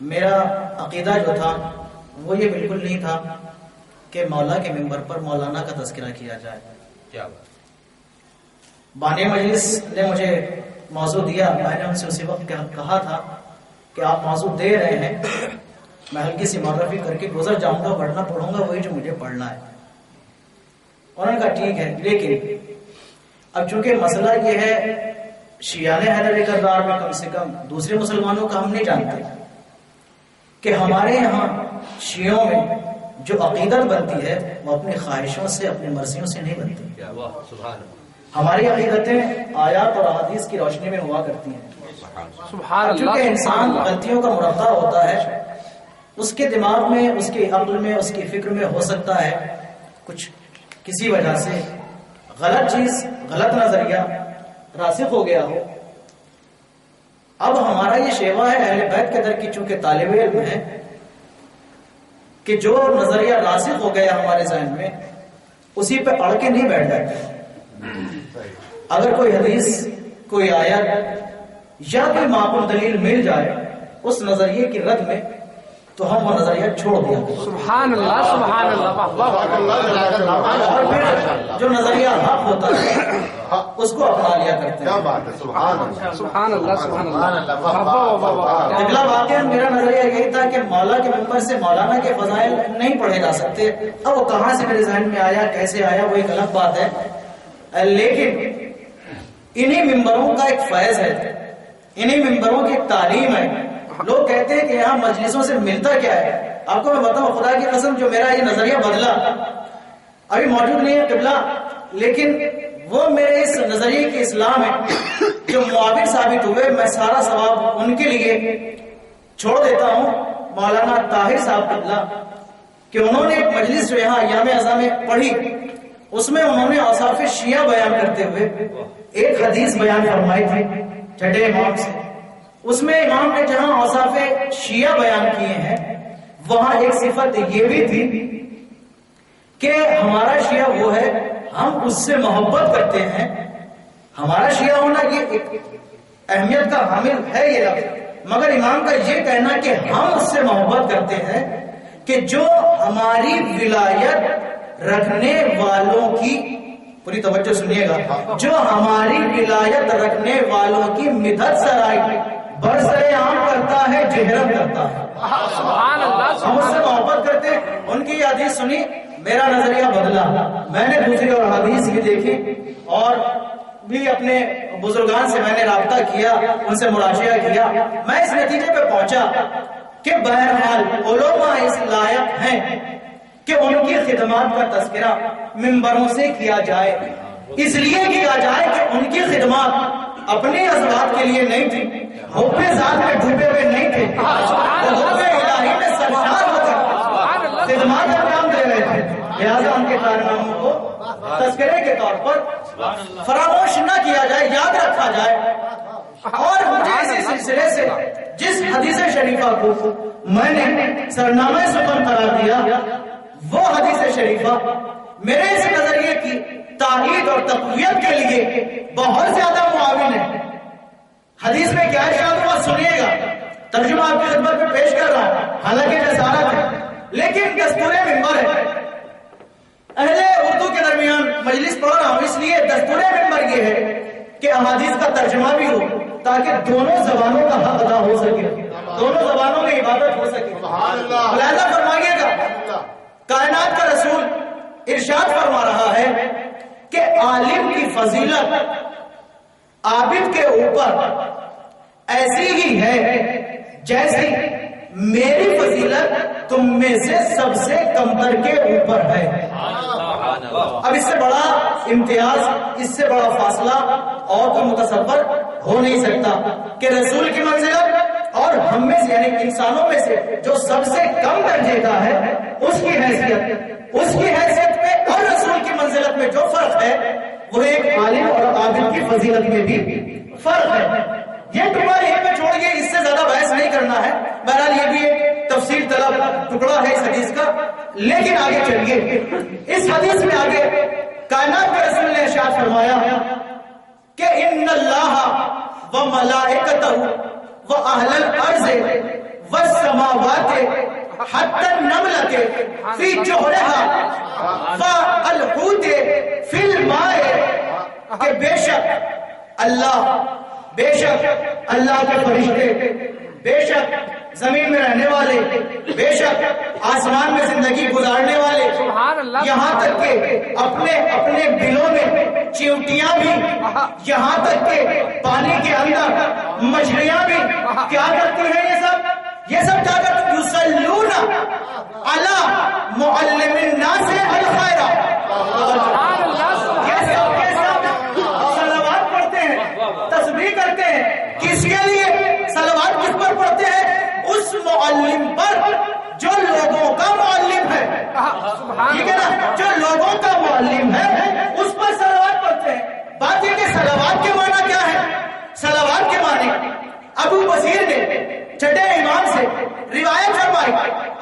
میرا عقیدہ جو تھا وہ یہ بالکل نہیں تھا کہ مولا کے ممبر پر مولانا کا تذکرہ کیا جائے. کیا بات. بانی مجلس نے مجھے موضوع دیا، میں نے ان سے اسی وقت کہا تھا کہ آپ موضوع دے رہے ہیں، میں ہلکی سی معرفی کر کے گزر جاؤں گا، پڑھنا پڑھوں گا وہی جو مجھے پڑھنا ہے. انہوں نے کہا ٹھیک ہے، لیکن اب چونکہ مسئلہ یہ ہے شیعہ حیدر کردار میں کم سے کم دوسرے مسلمانوں کا ہم نہیں جانتے کہ ہمارے یہاں شیعوں میں جو عقیدت بنتی ہے وہ اپنی خواہشوں سے اپنی مرضیوں سے نہیں بنتی. ہماری عقیدتیں آیات اور احادیث کی روشنی میں ہوا کرتی ہیں. چونکہ انسان غلطیوں کا مرتبہ ہوتا ہے، اس کے دماغ میں، اس کے عقل میں، اس کی فکر میں ہو سکتا ہے کچھ کسی وجہ سے غلط چیز، غلط نظریہ راسخ ہو گیا ہو. اب ہمارا یہ شیوا ہے اہل بیت کے در کی چونکہ طالب علم ہے کہ جو نظریہ راسخ ہو گیا ہمارے ذہن میں اسی پہ اڑ کے نہیں بیٹھ جاتے. اگر کوئی حدیث، کوئی آیت یا کوئی معقول دلیل مل جائے اس نظریے کی رد میں تو ہم وہ نظریہ چھوڑ دیا. سبحان اللہ، سبحان اللہ. اور پھر جو نظریہ حق ہوتا ہے اس کو اپنا لیا کرتے ہیں. سبحان اللہ، سبحان اللہ. اگلا واقعہ میرا نظریہ یہی تھا کہ مولا کے ممبر سے مولانا کے فضائل نہیں پڑھے جا سکتے. اب وہ کہاں سے میرے ذہن میں آیا، کیسے آیا، وہ ایک الگ بات ہے. لیکن انہی ممبروں کا ایک فیض ہے، انہی ممبروں کی ایک تعلیم ہے. لوگ کہتے ہیں کہ یہاں مجلسوں سے ملتا کیا ہے. آپ کو میں بتاؤں خدا کی قسم، جو میرا یہ نظریہ بدلا ابھی موجود نہیں ہے قبلہ، لیکن وہ میرے اس نظریے کی اصلاح میں جو معاون ثابت ہوئے، میں سارا ثواب ان کے لیے چھوڑ دیتا ہوں. مولانا طاہر صاحب قبلہ کہ انہوں نے ایک مجلس جو یہاں ایام ازاں میں پڑھی، اس میں انہوں نے اوصاف شیعہ بیان کرتے ہوئے ایک حدیث بیان فرمائی تھی چھٹے امام سے. اس میں امام نے جہاں اوصاف شیعہ بیان کیے ہیں وہاں ایک صفت یہ بھی تھی کہ ہمارا شیعہ وہ ہے، ہم اس سے محبت کرتے ہیں. ہمارا شیعہ ہونا یہ ایک اہمیت کا حامل ہے یہ لفظ، مگر امام کا یہ کہنا کہ ہم اس سے محبت کرتے ہیں کہ جو ہماری ولایت رکھنے والوں کی، پوری توجہ سنیے گا، جو ہماری ولایت رکھنے والوں کی مدد سرائی برسر عام کرتا ہے، جہرم کرتا ہے. ہم اس سے محبت کرتے ہیں. ان کی یہ حدیث سنی، میرا نظریہ بدلا. میں نے دوسری اور حدیث بھی دیکھی اور بھی اپنے بزرگان سے میں نے رابطہ کیا، ان سے مراجعہ کیا. میں اس نتیجے پہ پہنچا کہ بہرحال علماء اس لائق ہیں کہ ان کی خدمات کا تذکرہ ممبروں سے کیا جائے. اس لیے کیا جائے کہ ان کی خدمات اپنے حضرات کے لیے نہیں تھی، حب ذات میں ڈوبے ہوئے نہیں تھے، وہ حب الہی میں سرشار ہو کر خدمات انجام دے رہے تھے. لہٰذا ان کے کارناموں کو تذکرے کے طور پر فراموش نہ کیا جائے، یاد رکھا جائے. اور مجھے اسی سلسلے سے جس حدیث شریفہ کو میں نے سرنامہ سخن قرار دیا، وہ حدیث شریفہ میرے اس نظریے کی تائید اور تقویت کے لیے بہت زیادہ معاون ہے. حدیث میں کیا ارشاد ہوا سنیے گا، ترجمہ آپ کی خدمت میں پیش کر رہا ہوں، حالانکہ جسارت ہے لیکن دستور ممبر ہے. اہل اردو کے درمیان مجلس پڑھ رہا ہوں، اس لیے دستور ممبر یہ ہے کہ احادیث کا ترجمہ بھی ہو تاکہ دونوں زبانوں کا حق ادا ہو سکے، دونوں زبانوں میں عبادت ہو سکے. ملاحظہ فرمائیے گا، کائنات کا رسول ارشاد فرما رہا ہے کہ عالم کی فضیلت عابد کے اوپر ایسی ہی ہے جیسی میری فضیلت تم میں سے سب سے کمتر کے اوپر ہے. اب اس سے بڑا امتیاز، اس سے بڑا فاصلہ اور کوئی متصور ہو نہیں سکتا کہ رسول کی منزلت اور ہم میں سے یعنی انسانوں میں سے جو سب سے کم درجے کا ہے اس کی حیثیت میں اور رسول کی منزلت میں جو فرق ہے وہ ایک عالم اور عابد کی فضیلت میں بھی فرق ہے. یہ ٹکڑا یہیں پہ چھوڑیے، اس سے زیادہ بحث نہیں کرنا ہے. بہرحال یہ بھی ایک تفصیل طلب ٹکڑا ہے اس حدیث کا. لیکن آگے چلیے، اس حدیث میں آگے کائنات کے رسول نے ارشاد فرمایا کہ ان اللہ و ملائکتہ و اہل الارض والسماوات حتى النملة في جوہرها والحوت في الماء کہ بے شک اللہ کے فرشتے، بے شک زمین میں رہنے والے، بے شک آسمان میں زندگی گزارنے والے، یہاں تک کہ اپنے بلوں میں چیونٹیاں بھی، یہاں تک کہ پانی کے اندر مچھلیاں بھی کیا کرتی ہیں؟ یہ سب کیا کرتے ہیں؟ یصلون علی معلم الناس الخیر، یہ سب صلوات پڑھتے ہیں، تسبیح کرتے ہیں۔ کس کے لیے صلوات کس پر پڑھتے ہیں؟ اس معلم پر جو لوگوں کا معلم ہے، ٹھیک ہے نا، جو لوگوں کا معلم ہے اس پر صلوات پڑھتے ہیں۔ بات یہ کہ صلوات کے معنی کیا ہے؟ صلوات کے معنی ابو بصیر نے چھٹے امام سے روایت فرمائی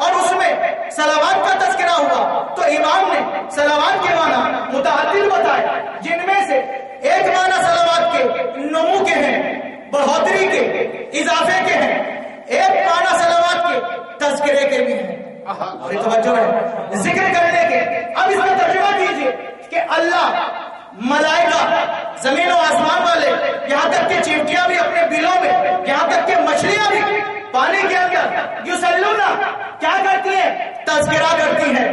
اور اس میں صلوات کا تذکرہ ہوا تو امام نے صلوات کے معنی متعدد بتائے، جن میں سے ایک معنی صلوات کے نمو کے ہیں، بڑھوتری کے، اضافے کے ہیں، ایک معنی صلوات کے تذکرے کے بھی ہیں، اور توجہ ہے ذکر کرنے کے۔ اب اس کا ترجمہ کیجئے کہ اللہ، ملائکہ، زمین و آسمان والے، یہاں تک کہ چیونٹیاں بھی اپنے بلوں میں، یہاں تک کہ مچھلیاں بھی پانی کے اندر یصلون کیا کرتی ہیں؟ تذکرہ کرتی ہیں،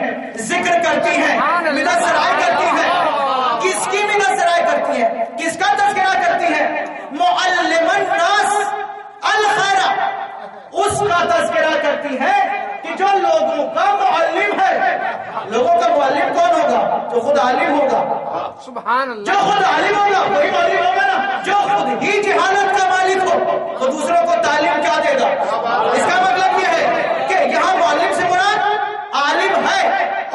ذکر کرتی ہیں، منت سرائے کرتی ہیں۔ کس کی منت سرائے کرتی ہیں؟ کس کا تذکرہ کرتی ہیں؟ معلم الناس الخیر، اس کا تذکرہ کرتی ہے کہ جو لوگوں کا معلم ہے۔ لوگوں کا معلم کون ہوگا؟ جو خود عالم ہوگا، سبحان اللہ، جو خود عالم ہوگا وہی معلم ہوگا نا۔ جو خود ہی جہالت کا مالک ہو وہ دوسروں کو تعلیم کیا دے گا؟ اس کا مطلب یہ ہے کہ یہاں معلم سے مراد عالم ہے۔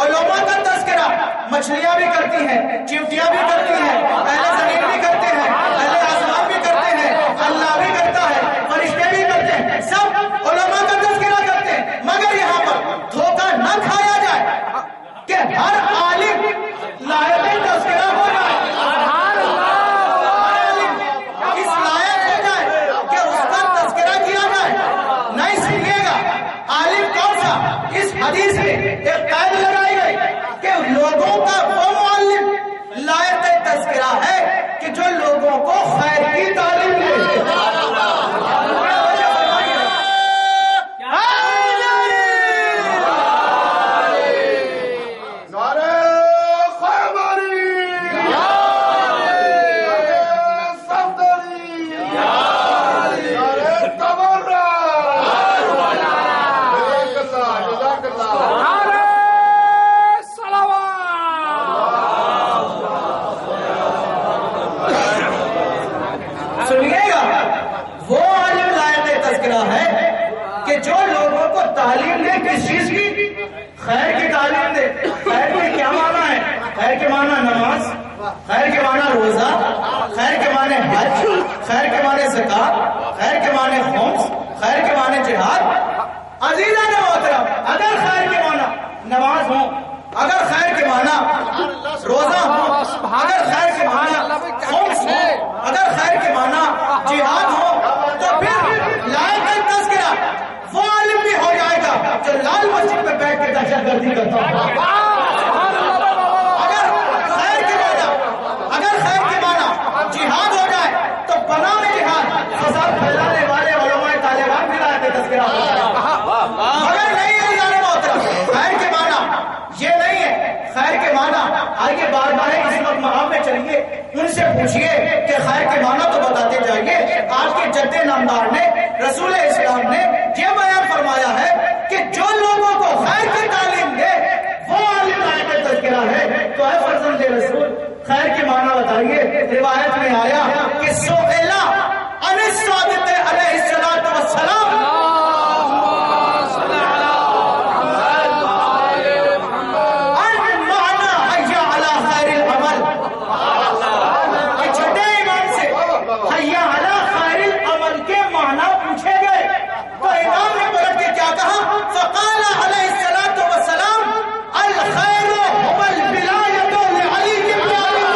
علماء کا تذکرہ مچھلیاں بھی کرتی ہیں، چیونٹیاں بھی کرتی ہیں، اہل زمین بھی کرتے ہیں، اہل آسمان بھی کرتے ہیں، اللہ بھی کرتا ہے، فرشتے بھی کرتے ہیں، سب علماء کا تذکرہ کرتے ہیں۔ مگر یہاں پر دھوکہ نہ کھایا جائے کہ ہر عالم لائق تذکرہ ہو جائے، اس لائق ہو جائے کہ اس کا تذکرہ کیا جائے۔ نہیں سنیے گا، عالم کون سا؟ اس حدیث میں ایک قید لگائی گئی کہ لوگوں کا وہ معلم لائق تذکرہ ہے کہ جو لوگوں کو خیر کی تعلیم دے۔ خیر کے معنی نماز، خیر کے معنی روزہ، خیر کے معنی حج، خیر کے معنی زکات، خیر کے معنی خمس، خیر کے معنی جہاد۔ عزیزان محترم، اگر خیر کے معنی نماز ہو، اگر خیر کے معنی روزہ ہو، اگر خیر کے معنی خمس ہو، اگر خیر کے معنی جہاد ہو، تو پھر لائق تذکرہ وہ عالم بھی ہو جائے گا جو لال مسجد میں بیٹھ کے دہشت گردی کرتا ہے۔ جہاد ہو جائے تو بنا میں جہاد، فساد پھیلانے والے علماء طالبان بھی لائق تذکرہ ہو جائے، مگر نہیں ہے یار محترم۔ خیر کے معنی یہ نہیں ہے، خیر کے معنی آئیے بار بار اس وقت مقام میں چلیے، ان سے پوچھئے کہ خیر کے معنی تو بتاتے جائیے۔ آج کے جد نامدار نے، رسول اسلام نے یہ بیان فرمایا ہے کہ جو لوگوں کو خیر کی تعلیم دے وہ عالم لائق تذکرہ ہے۔ تو اے فرزند رسول خیر کے معنی بتائیے۔ روایت میں آیا کہ سئلا عن الصادق علیہ الصلوۃ والسلام، عن معنی حی علی خیر العمل، کہ چھٹے امام سے حی علی خیر العمل کے معنی پوچھے گئے تو امام نے پلٹ کے کیا کہا؟ فقال علیہ الصلوۃ والسلام الخیر هو الولایۃ لعلی بن ابی طالب۔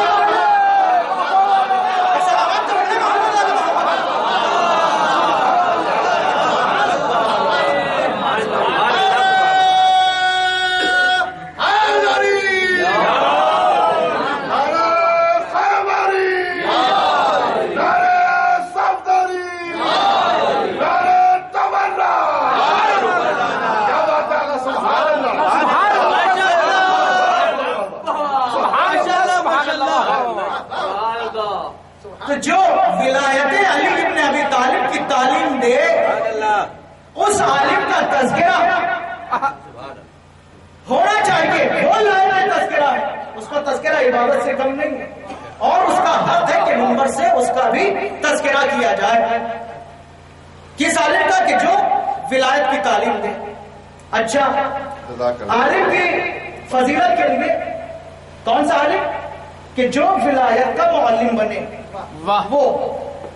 عالم کا تذکرہ ہونا چاہیے، وہ لائق تذکرہ ہے، اس کا تذکرہ عبادت سے کم نہیں ہے، اور اس کا حق ہے کہ منبر سے اس کا بھی تذکرہ کیا جائے۔ کس عالم کا؟ کہ جو ولایت کی تعلیم دے۔ اچھا، عالم کی فضیلت کے لیے کون سا عالم؟ کہ جو ولایت کا معلم بنے، وہ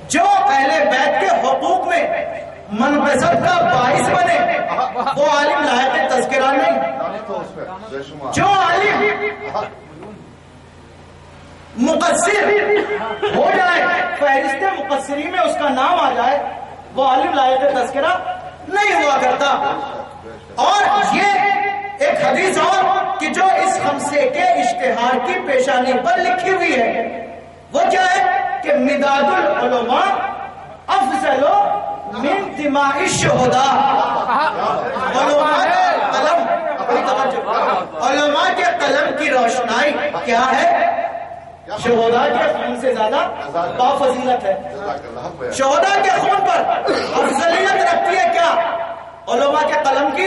جو اہل بیت کے حقوق میں منبسط کا باعث بنے، وہ عالم لائق تذکرہ نہیں۔ جو عالم مقصر ہو جائے، فہرست مقصرین میں اس کا نام آ جائے، وہ عالم لائق تذکرہ نہیں ہوا کرتا۔ اور یہ ایک حدیث اور کہ جو اس خمسے کے اشتہار کی پیشانی پر لکھی ہوئی ہے، وہ کیا ہے؟ کہ مداد العلماء افضل من دماء الشہداء۔ علماء کے قلم کی روشنائی کیا ہے؟ شہداء کے خون سے زیادہ بافضیلت ہے۔ شہداء کے خون پر افضلیت رکھتی ہے کیا؟ علماء کے قلم کی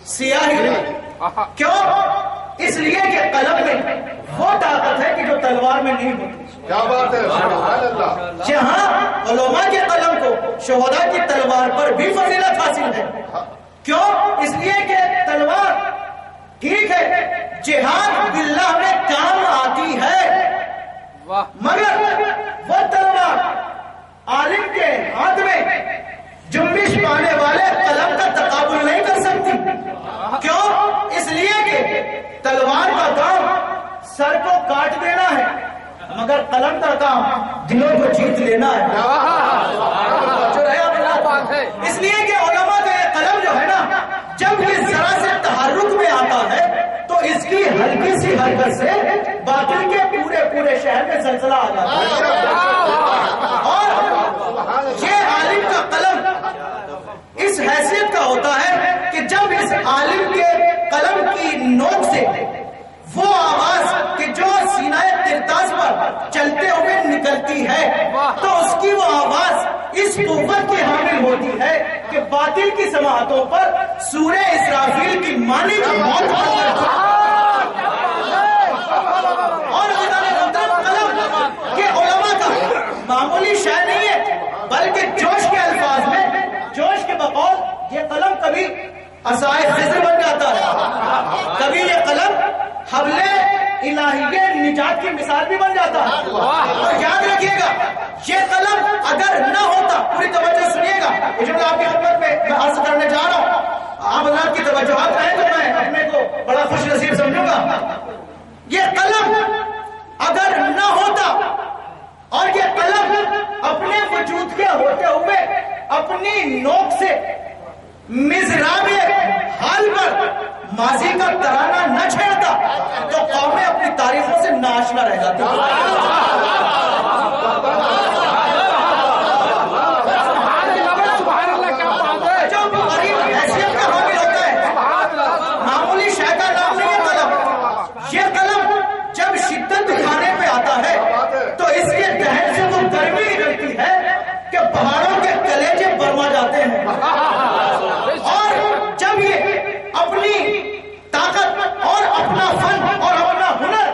سیاہی۔ کیوں؟ اس لیے کہ قلم میں وہ طاقت ہے کہ جو تلوار میں نہیں ہوتی۔ کیا بات ہے، سبحان اللہ۔ جہاں علماء کے قلم کو شہداء کی تلوار پر بھی فضیلت حاصل ہے۔ کیوں؟ اس لیے کہ تلوار ٹھیک ہے جہاد باللہ میں کام آتی ہے، مگر وہ تلوار عالم کے ہاتھ میں جنبش پانے والے قلم کا تقابل نہیں کر سکتی۔ کیوں؟ اس لیے کہ تلوار کا کام سر کو کاٹ دینا ہے، مگر قلم کا کام دلوں کو جیت لینا ہے۔ اس لیے کہ علماء کا یہ قلم جو ہے نا، جب یہ ذرا سے تحرک میں آتا ہے تو اس کی ہلکی سی حرکت سے باطل کے پورے شہر میں زلزلہ آ جاتا ہے۔ اور یہ عالم کا قلم اس حیثیت کا ہوتا ہے کہ جب اس عالم کے قلم کی نوک سے وہ آواز کہ جو سینہ ترتاز پر چلتے ہوئے نکلتی ہے، تو اس کی وہ آواز اس قوت کی حامل ہوتی ہے کہ باطل کی سماعتوں پر سورہ اسرافیل کی مانی کی موت ہو جاتی ہے۔ اور قلم کہ علماء کا معمولی شے نہیں ہے، بلکہ جوش کے الفاظ میں، جوش کے بقول یہ قلم کبھی عصائے خضر بن جاتا ہے، کبھی یہ قلم حبل الہیہ نجات کی مثال بھی بن جاتا ہے۔ اور یاد رکھیے گا، یہ قلم اگر نہ ہوتا، پوری توجہ سنیے گا، یہ جو میں آپ کی خدمت میں عرض کرنے جا رہا ہوں، آپ حضرات کی توجہات رہیں تو میں اپنے کو بڑا خوش نصیب سمجھوں گا۔ یہ قلم اگر نہ ہوتا اور یہ قلم اپنے وجود کے ہوتے ہوئے اپنی نوک سے مزراب حال پر ماضی کا ترانہ نہ چھیڑتا تو قومیں اپنی تاریخوں سے ناآشنا رہ جاتی۔ جب غریب حیثیت کا حامل ہوتا ہے، معمولی شے کا نام نہیں ہے قلم۔ یہ قلم جب شدت دکھانے پہ آتا ہے تو اس کے دہن سے وہ گرمی نکلتی ہے کہ پہاڑوں کے کلیجے برما جاتے ہیں۔ اور جب یہ اپنی طاقت اور اپنا فن اور اپنا ہنر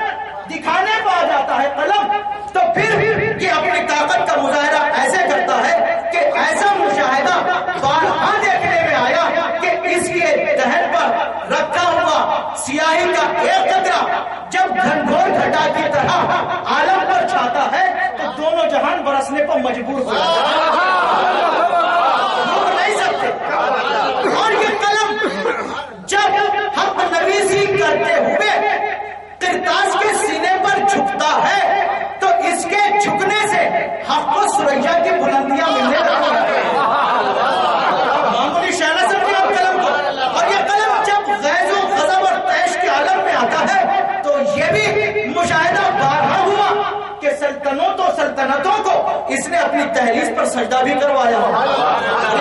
دکھانے پہ آ جاتا ہے قلم، تو پھر یہ اپنی طاقت کا مظاہرہ ایسے کرتا ہے کہ ایسا مشاہدہ بارہا دیکھنے میں آیا کہ اس کے دہن پر رکھا ہوا سیاہی کا ایک قطرہ جب گھنگھور گھٹا کی طرح عالم پر چھاتا ہے تو دونوں جہان برسنے پر مجبور ہو جاتے ہیں، روک نہیں سکتے۔ اور یہ قلم جب حق نویسی کرتے ہوئے کرتاس کے سینے پر جھکتا ہے تو اس کے جھکنے سے حق کو سریا کی بلندیاں ملنے لگتی ہیں۔ معمولی شہنہ سمجھے آپ قلم کو۔ اور یہ قلم جب غیظ و غضب اور طیش کے عالم میں آتا ہے تو یہ بھی مشاہدہ بارہا ہوا کہ سلطنتوں کو اس نے اپنی تحریر پر سجدہ بھی کروایا۔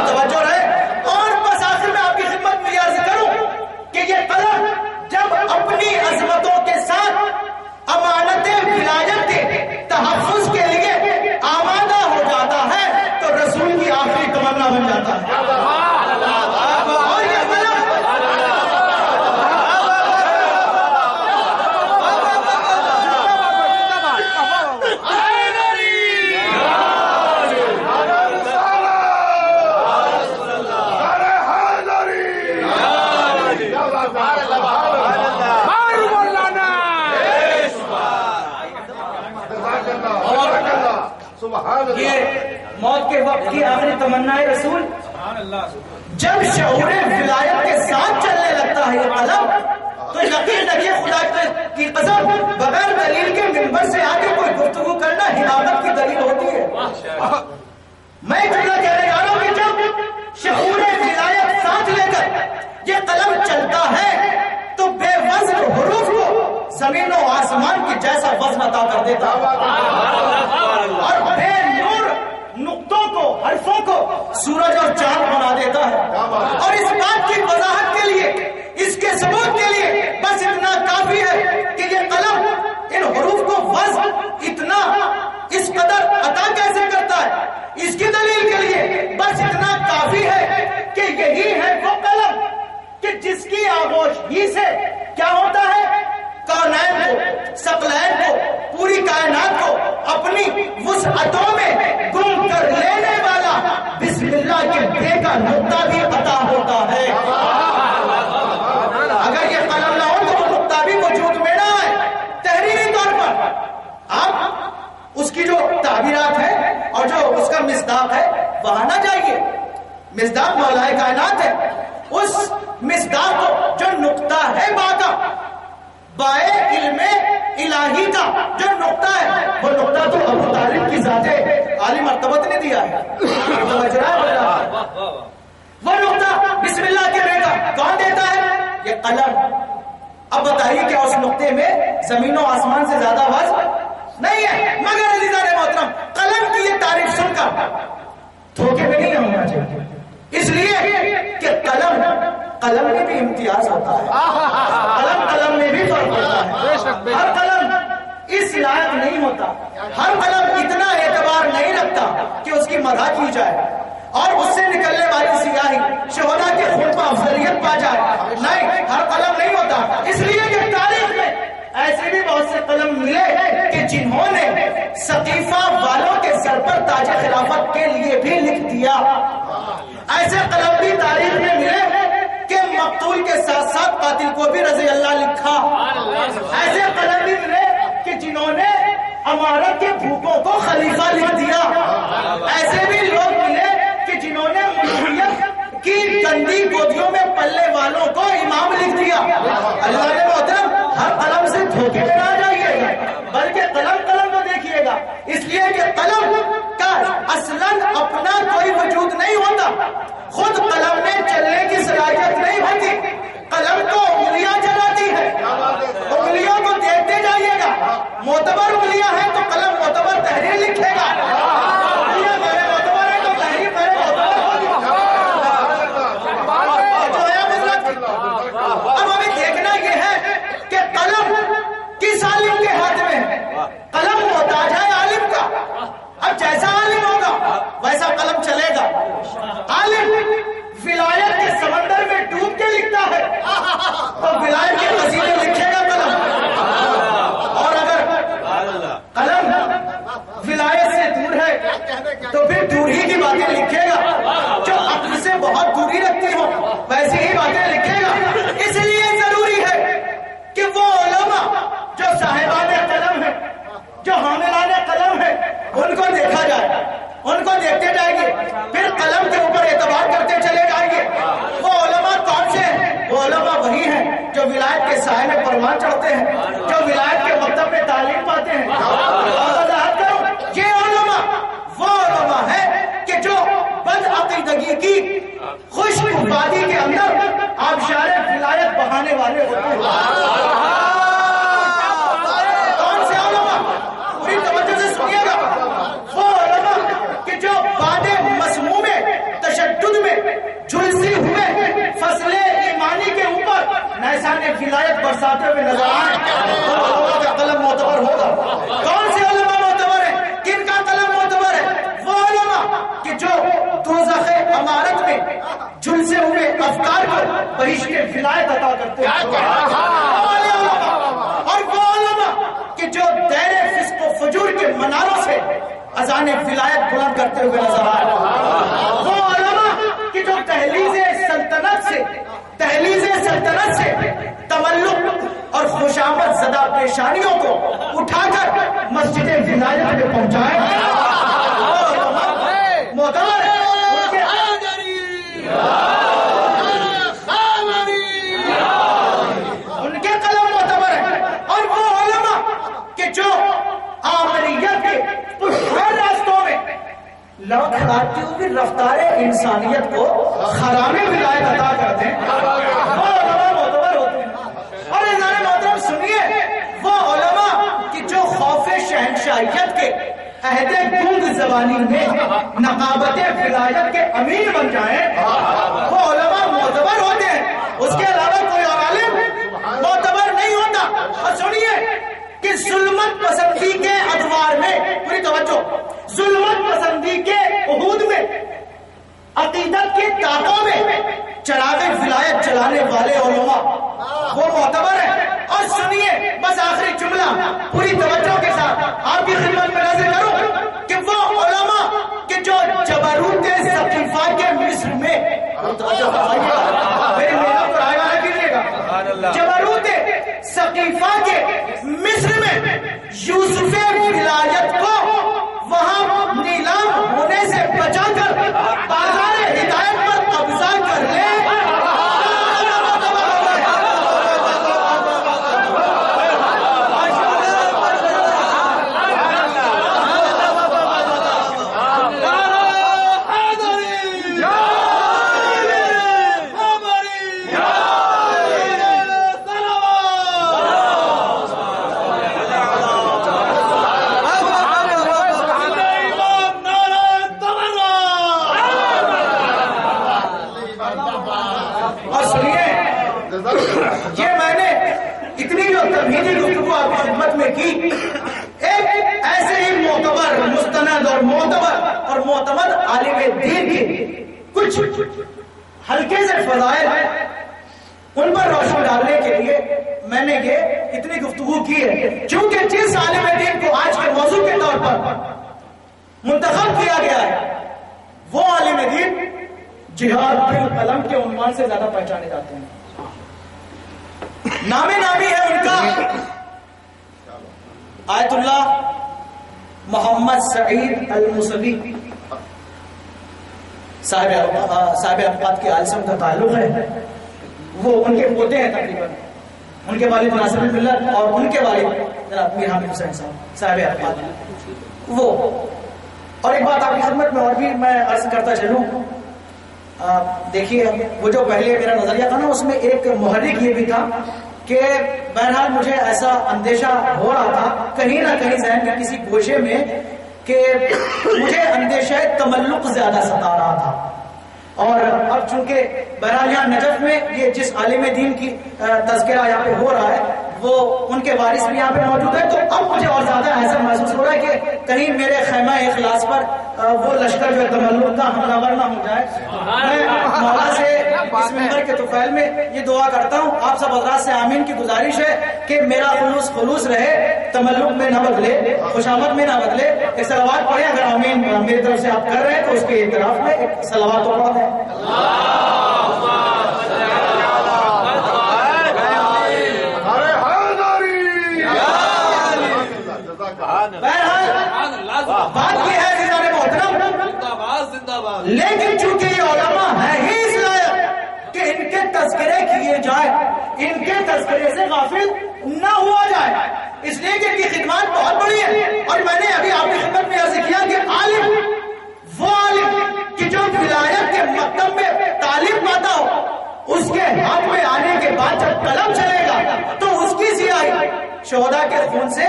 توجہ رہے۔ اور بس آخر میں آپ کی خدمت میں یہ عرض کروں کہ یہ قلم جب اپنی عظمتوں کے ساتھ امانت ولایت کے تحفظ کے لیے آمادہ ہو جاتا ہے تو رسول کی آخری تمنا بن جاتا ہے۔ یہ موت کے وقت کی آخری تمنا ہے رسول. جب شعور ولایت کے ساتھ چلنے لگتا ہے یہ قلم تو یقین رکھیے خدا کی قسم بغیر دلیل کے منبر سے آگے کوئی گفتگو کرنا حماقت کی دلیل ہوتی ہے. میں جملہ کہنے جا رہا ہوں کہ جب شعور ولایت ساتھ لے کر یہ قلم چلتا ہے تو بے وزن حروف کو زمین و آسمان کی جیسا وزن عطا کر دیتا اور بے نور نقطوں کو حرفوں کو سورج اور چاند بنا دیتا ہے. اور اس بات کی وضاحت کے لیے اس کے ثبوت کے لیے بس اتنا کافی ہے کہ یہ قلم ان حروف کو وزن اتنا اس قدر عطا کیسے کرتا ہے. اس کی دلیل کے لیے بس اتنا کافی ہے کہ یہی ہے وہ قلم کہ جس کی آغوش ہی سے کیا ہوتا ہے کونین کو ثقلین کو پوری کائنات کو اپنی وسعتوں میں گم کر لینے والا بسم اللہ کے بے کا نقطہ بھی عطا ہوتا ہے. اگر یہ قلم نہ ہو تو وہ نقطہ بھی وجود میں نہ آئے. تحریری طور پر آپ اس کی جو تعبیرات ہے اور جو اس کا مصداق ہے وہاں نہ جائیے. مصداق مولا کائنات ہے. اس مصداق کو جو نقطہ ہے با کا بائے علم الہی کا جو نقطہ ہے وہ نقطہ تو ابو طالب کی ذات عالی مرتبت نے دیا ہے. وہ نقطہ بسم اللہ کے بیٹا کون دیتا ہے؟ یہ قلم. اب بتائیے کیا اس نقطے میں زمین و آسمان سے زیادہ وزن نہیں ہے؟ مگر عزیزان محترم قلم کی یہ تعریف سن کر دھوکے میں نہیں ہونا چاہیے. اس لیے کہ قلم میں بھی امتیاز ہوتا ہے. قلم میں بھی فرق ہوتا ہے. ہر قلم اس لائق نہیں ہوتا. ہر قلم اتنا اعتبار نہیں رکھتا کہ اس کی مدح کی جائے اور اس سے نکلنے والی سیاہی شہداء کے خون پر افضلیت پا جائے. نہیں, ہر قلم نہیں ہوتا. اس لیے کہ تاریخ میں ایسے بھی بہت سے قلم ملے کہ جنہوں نے ثقیفہ والوں کے سر پر تاج خلافت کے لیے بھی لکھ دیا. ایسے قلم بھی تاریخ میں ملے کہ مقتول کے ساتھ ساتھ قاتل کو بھی رضی اللہ لکھا. ایسے قلم بھی ملے کہ جنہوں نے امارت کے بھوکوں کو خلیفہ لکھ دیا. ایسے بھی لوگ ملے کہ جنہوں نے ملوکیت کی گندی گودیوں میں پلنے والوں کو امام لکھ دیا. اللہ نے محترم ہر قلم سے دھوکے میں نہ جائیے گا بلکہ قلم کو دیکھیے گا. اس لیے کہ قلم کا اصلاً اپنا کوئی وجود نہیں ہوتا. خود قلم میں چلنے کی صلاحیت نہیں ہوتی. قلم کو انگلیاں چلاتی ہے. انگلیوں کو دیکھتے جائیے گا. معتبر انگلیاں ہیں تو قلم معتبر تحریر لکھے گا. انگلیاں غیر معتبر ہیں تو تحریر غیر معتبر ہوگی. اب ہمیں دیکھنا یہ ہے کہ قلم کس عالم کے ہاتھ میں ہے. قلم محتاج ہے عالم کا. اب جیسا عالم ہوگا ویسا قلم چلے گا. عالم ولایت کے سمندر میں ڈوب کے لکھتا ہے تو ولایت کے قصیدے لکھے گا قلم. اور اگر قلم ولایت سے دور ہے تو پھر دور ہی کی باتیں لکھے گا. جو عقل سے بہت دوری رکھتی ہو ویسی ہی باتیں لکھے گا. اس لیے ضروری ہے کہ وہ علماء جو صاحبان قلم ہیں, جو حاملان قلم ہیں, ان کو دیکھا جائے. ان کو دیکھتے جائیں گے پھر قلم کے اوپر اعتبار کرتے چلے جائیں گے. وہ علماء کون سے ہیں؟ وہ علماء وہی ہیں جو ولایت کے سائے میں پروان چڑھتے ہیں, جو ولایت کے مکتب میں تعلیم پاتے ہیں. وضاحت کروں, یہ علماء وہ علماء ہیں کہ جو بدعقیدگی کی خشک وادی کے اندر آبشار ولایت بہانے والے ہوتے ہیں. کون سے علماء؟ پوری توجہ سے سنیے گا. وہ علماء کہ جو باد مسموم تشدد میں جھلسی ہوئے فصل ایمانی کے اوپر نیسان ولایت برساتے ہوئے نظر آئے تو علماء کا قلم معتبر ہوگا. کون سے علماء معتبر ہیں؟ کن کا قلم معتبر ہے؟ وہ علماء کہ جو دوزخ امارت میں جھلسے ہوئے افکار پر بہشت ولایت عطا کرتے ہیں. اور وہ علماء کہ جو دیر فسق و فجور کے مناروں سے اذان ولایت بلند کرتے ہوئے نظر آئے. وہ علماء کہ جو تحلیز سلطنت سے تملق اور خوشامد زدہ پیشانیوں کو اٹھا کر مسجد ولایت میں پہنچائے. معتبر ہے، ان کے قلم معتبر ہے، اور وہ علماء کہ جو آمریت کے ہر راستوں میں لڑکھڑاتی ہوئی رفتار انسانیت کو خرام ولایت عطا کرتے ہیں، وہ علماء معتبر ہوتے ہیں۔ اور عزیزان محترم سنیے، وہ علماء کہ جو خوف شہنشاہیت کے عہد گنگ زبانی میں نقابت ولایت کے امیر بن جائیں، وہ علماء معتبر ہوتے ہیں۔ اس کے علاوہ کوئی اور عالم معتبر نہیں ہوتا۔ اور سنیے کہ ظلمت پسندی کے ادوار میں، پوری توجہ، ظلمت پسندی کے عہود میں، عقیدت کے تاپوں میں چراغ ولایت جلانے والے علماء وہ معتبر ہیں۔ اور سنیے بس آخری جملہ پوری توجہ کے ساتھ آپ کی خدمت میں نظر کروں کہ وہ علماء کہ جو جبروت ثقیفہ کے مصر میں، میری محنت پر آگاہ کیجیے گا، جبروت ثقیفہ کے مصر میں یوسف ولایت کو وہاں نیلام ہونے سے بچا کر بازار ہدایت پر قبضہ کر لے، یہ میں نے اتنی جو تمہیدی گفتگو آپ کی خدمت میں کی، ایک ایسے ہی معتبر مستند اور معتمد عالم دین کی کچھ ہلکے سے فضائل ہیں، ان پر روشنی ڈالنے کے لیے میں نے یہ اتنی گفتگو کی ہے، چونکہ جس عالم دین کو آج کے موضوع کے طور پر منتخب کیا گیا ہے وہ عالم دین جہاد بالقلم کے عنوان سے زیادہ پہچانے جاتے ہیں۔ نامی ہے ان کا آیت اللہ محمد سعید الموسوی، صاحب اوقات کے عالم کا تعلق ہے، وہ ان کے پوتے ہیں تقریباً، ان کے والد ناصر ملت اور ان کے والد جناب میر حامد حسین صاحب اوقات وہ۔ اور ایک بات آپ کی خدمت میں اور بھی میں عرض کرتا چلوں، دیکھیے وہ جو پہلے میرا نظریہ تھا نا، اس میں ایک محرک یہ بھی تھا کہ بہرحال مجھے ایسا اندیشہ ہو رہا تھا کہیں نہ کہیں ذہن کے کسی گوشے میں کہ مجھے اندیشہ تملق زیادہ ستا رہا تھا، اور اب چونکہ بہرحال یہاں نجف میں یہ جس عالم دین کی تذکرہ یہاں پہ ہو رہا ہے وہ ان کے وارث بھی یہاں پہ موجود ہے، تو اب مجھے اور زیادہ ایسا محسوس ہو رہا ہے کہ کہیں میرے خیمہ اخلاص پر وہ لشکر جو تملق کا حملہ ور نہ ہو جائے۔ میں مولا سے اس منبر کے طفیل میں یہ دعا کرتا ہوں، آپ سب حضرات سے آمین کی گزارش ہے کہ میرا خلوص رہے، تملق میں نہ بدلے، خوشامد میں نہ بدلے۔ ایک صلوات پڑھیں، اگر آمین میری طرف سے آپ کر رہے ہیں تو اس کے اعتراف میں ایک صلوات پڑھ دیں۔ بات یہ ہے عزیزان محترم، لیکن چونکہ یہ علماء ہیں ہی اس لائق کہ ان کے تذکرے کیے جائے، ان کے تذکرے سے غافل نہ ہوا جائے، اس لیے کہ ان کی خدمات بہت بڑی ہے۔ اور میں نے ابھی آپ کی خدمت میں عرض کیا کہ عالم وہ عالم کہ جو ولایت کے مکتب میں تعلیم پاتا ہو، اس کے ہاتھ میں آنے کے بعد جب قلم چلے گا تو اس کی سیاہی شہداء کے خون سے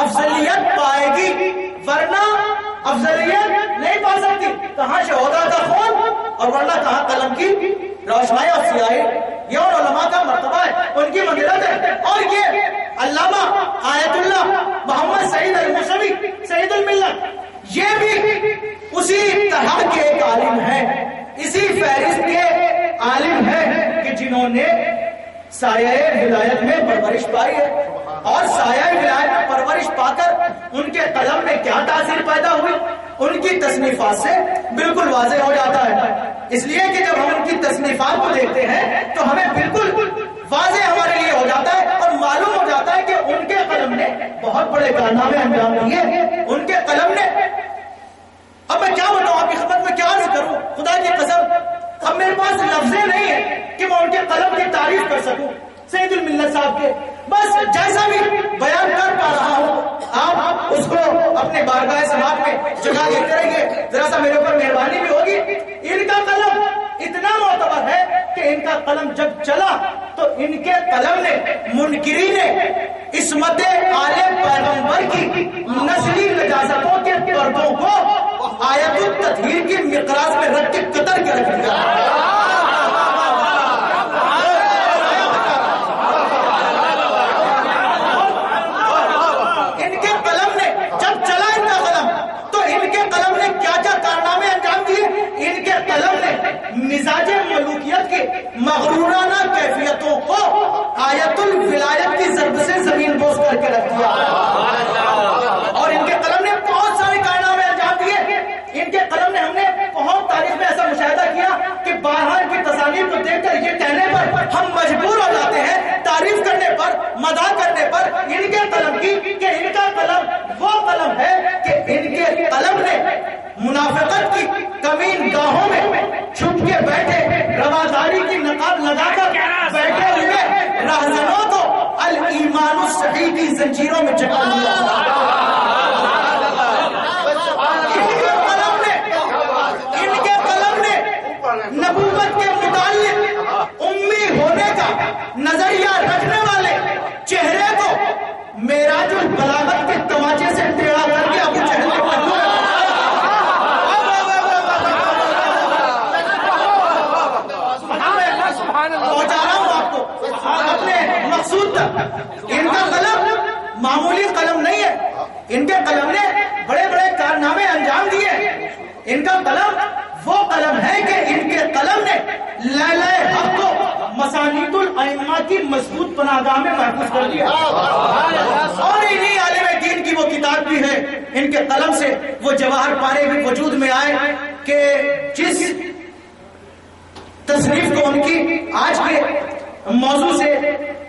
افضلیت پائے گی، ورنہ افضلیت نہیں پا سکتی۔ کہاں شہداء کا خون اور ورنہ کہاں قلم کی روشنائی اور سیاہی۔ یہ اور علماء کا مرتبہ ہے، ان کی منزلت ہے۔ اور یہ علامہ آیت اللہ محمد سعید الموسوی سعید الملت، یہ بھی اسی طرح کے ایک عالم ہیں، اسی فہرست کے عالم ہیں کہ جنہوں نے سایہ ولایت میں پرورش پائی ہے، اور سایہ ولایت میں پرورش پا کر ان کے قلم میں کیا تاثیر پیدا ہوئی ان کی تصنیفات سے بالکل واضح ہو جاتا ہے۔ اس لیے کہ جب ہم ان کی تصنیفات کو دیکھتے ہیں تو ہمیں بالکل واضح ہمارے لیے ہو جاتا ہے اور معلوم ہو جاتا ہے کہ ان کے قلم نے بہت بڑے کارنامے انجام دیے، ان کے قلم نے۔ اب میں کیا بتاؤں آپ کی خدمت خدا کی قسم اب میرے پاس لفظیں نہیں ہے کہ میں ان کے قلم کی تعریف کر سکوں سید الملت صاحب کے. بس جیسا بھی بیان کر پا رہا ہوں آپ اس کو اپنے بارگاہ سماعت میں جگہ دیتے رہیے. ذرا سا میرے اوپر مہربانی بھی ہوگی. ان کا قلم اتنا معتبر ہے کہ ان کا قلم جب چلا تو ان کے قلم نے منکرین عصمت آل پیغمبر کی نسلی نجاستوں کے پردوں کو آیت التطہیر کی مقراض میں رکھ کے قطر کے رکھ دیا. ان کے قلم نے جب چلا ان کا قلم تو ان کے قلم نے کیا کیا کارنامے انجام دیے. ان کے قلم نے مزاج ملوکیت کی مغرورانہ کیفیتوں کو آیت الولایت کی ضرب سے زمین بوس کر کے رکھ دیا. اور ان کے قلم نے بہت سارے کارنامے انجام دیے. ان کے قلم نے ہم نے بہت تاریخ میں ایسا مشاہدہ کیا کہ باہر کی تصانیف کو دیکھ کر یہ کہنے پر ہم مجبور ہو جاتے ہیں, تعریف کرنے پر, مداح کرنے پر ان کے قلم کی, کہ ان کا قلم وہ قلم ہے کہ ان کے قلم نے منافقت کی کمین گاہوں میں چھپ کے بیٹھے, رواداری کی نقاب لگا کر بیٹھے ہوئے راہزنوں کو الایمان الصحیح کی زنجیروں میں جکڑ لیا. ان کے قلم نے نبوت کے متعلق امی ہونے کا نظریہ رکھنے والے چہرے کو معراج البلاغت کے تماچے سے ٹیڑھا کر کے ابو جہل کے پہلو پہنچا رہا ہوں آپ کو اپنے مقصود تک. ان کا قلم معمولی قلم نہیں ہے. ان کے قلم نے بڑے بڑے کارنامے انجام دیے. ان کا قلم وہ قلم ہے کہ ان کے قلم نے لیلہ حق کو مسانید الائمہ کی مضبوط پناہگاہ میں محفوظ کر دیا. اور انہی عالم دین کی وہ کتاب بھی ہے. ان کے قلم سے وہ جواہر پارے بھی وجود میں آئے کہ جس تصنیف کو ان کی آج کے موضوع سے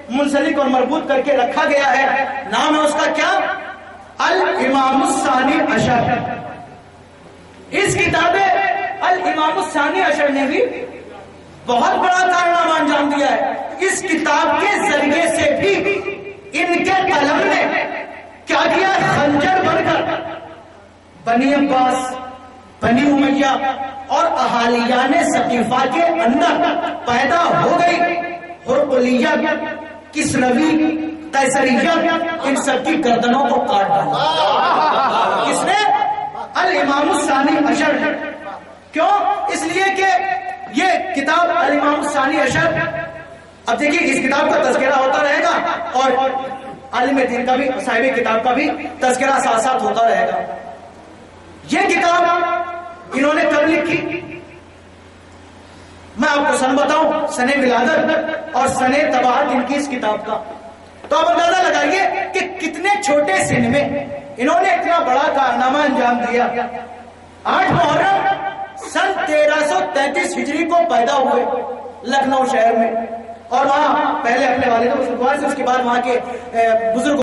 منسلک اور مربوط کر کے رکھا گیا ہے. نام ہے اس کا کیا؟ الامام الثانی عشر. اس کتاب الامام الثانی عشر نے بھی بہت بڑا کارنامہ انجام دیا ہے. اس کتاب کے ذریعے سے بھی ان کے قلم نے کیا کیا؟ خنجر بن کر بنی عباس, بنی امیہ اور اہالیان ثقیفہ کے اندر پیدا ہو گئی ہرقلیہ, کسروی, قیصریہ, ان سب کی گردنوں کو کاٹ ڈالا. کس نے؟ الامام الثانی عشر. کیوں؟ اس لیے کہ یہ کتاب الامام الثانی عشر, اب دیکھیے اس کتاب کا تذکرہ ہوتا رہے گا اور عالم دین کا بھی, صاحب کتاب کا بھی تذکرہ ساتھ ساتھ ہوتا رہے گا. یہ کتاب انہوں نے کب لکھی؟ میں آپ کو سن بتاؤں, سن ولادت اور سن طباعت ان کی اس کتاب کا. تو آپ اندازہ لگائیے کہ کتنے چھوٹے سن میں انہوں نے اتنا بڑا کارنامہ انجام دیا. 8 محرم سن 1333 ہجری کو پیدا ہوئے لکھنؤ شہر میں, اور وہاں پہلے اپنے والد بزرگوار سے, اس کے بعد وہاں کے بزرگ